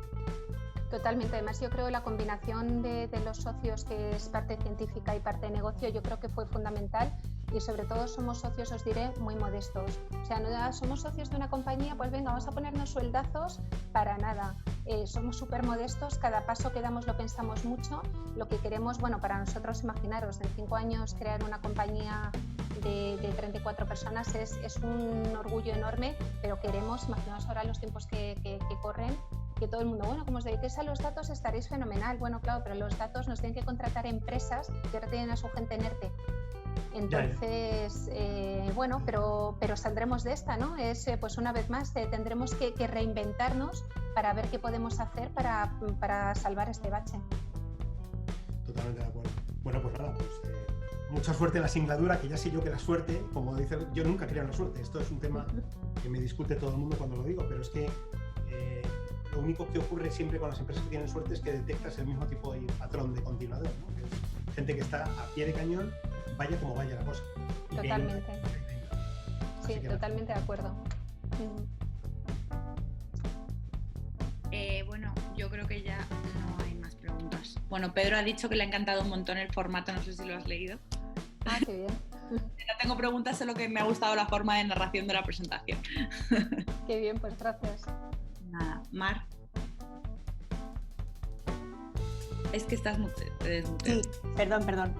Totalmente. Además, yo creo que la combinación de los socios, que es parte científica y parte de negocio, yo creo que fue fundamental y sobre todo somos socios, os diré, muy modestos. O sea, no somos socios de una compañía, pues venga, vamos a ponernos sueldazos, para nada. Somos súper modestos, cada paso que damos lo pensamos mucho. Lo que queremos, bueno, para nosotros, imaginaros, en 5 años crear una compañía de 34 personas es un orgullo enorme, pero queremos, imaginaos ahora los tiempos que corren, que todo el mundo, bueno, como os dediquéis a los datos estaréis fenomenal. Bueno, claro, pero los datos nos tienen que contratar empresas que retienen a su gente en ERTE. Entonces, bueno, pero saldremos de esta, ¿no? Pues una vez más tendremos que reinventarnos para ver qué podemos hacer para salvar este bache. Totalmente de acuerdo. Bueno, pues nada, pues mucha suerte en la singladura, que ya sé yo que la suerte, como dice, yo nunca creo en la suerte. Esto es un tema que me discute todo el mundo cuando lo digo, pero es que lo único que ocurre siempre con las empresas que tienen suerte es que detectas el mismo tipo de patrón de continuador, ¿no? Que es gente que está a pie de cañón, vaya como vaya la cosa. Totalmente. Sí, totalmente de acuerdo. Bueno, yo creo que ya no hay más preguntas. Bueno, Pedro ha dicho que le ha encantado un montón el formato, no sé si lo has leído. Ah, qué bien. no tengo preguntas, solo que me ha gustado la forma de narración de la presentación. Qué bien, pues gracias. Nada, Mar. Es que estás Sí, perdón.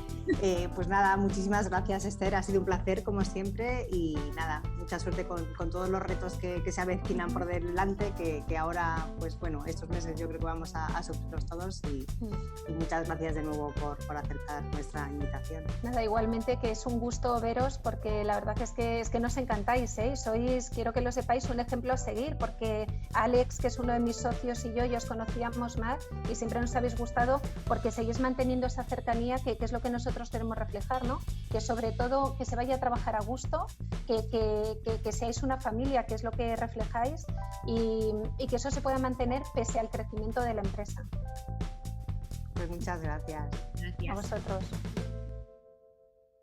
Pues nada, muchísimas gracias, Esther. Ha sido un placer, como siempre. Y nada, mucha suerte con todos los retos que se avecinan por delante, que ahora, pues bueno, estos meses yo creo que vamos a sufrirlos todos. Y muchas gracias de nuevo por aceptar nuestra invitación. Nada, igualmente que es un gusto veros, porque la verdad es que nos encantáis, ¿eh? Sois, quiero que lo sepáis, un ejemplo a seguir, porque Alex, que es uno de mis socios, y yo ya os conocíamos más y siempre nos habéis gustado porque seguís manteniendo esa cercanía que es lo que nosotros queremos reflejar, ¿no? Que sobre todo que se vaya a trabajar a gusto, que seáis una familia, que es lo que reflejáis, y que eso se pueda mantener pese al crecimiento de la empresa. Pues muchas gracias. A vosotros.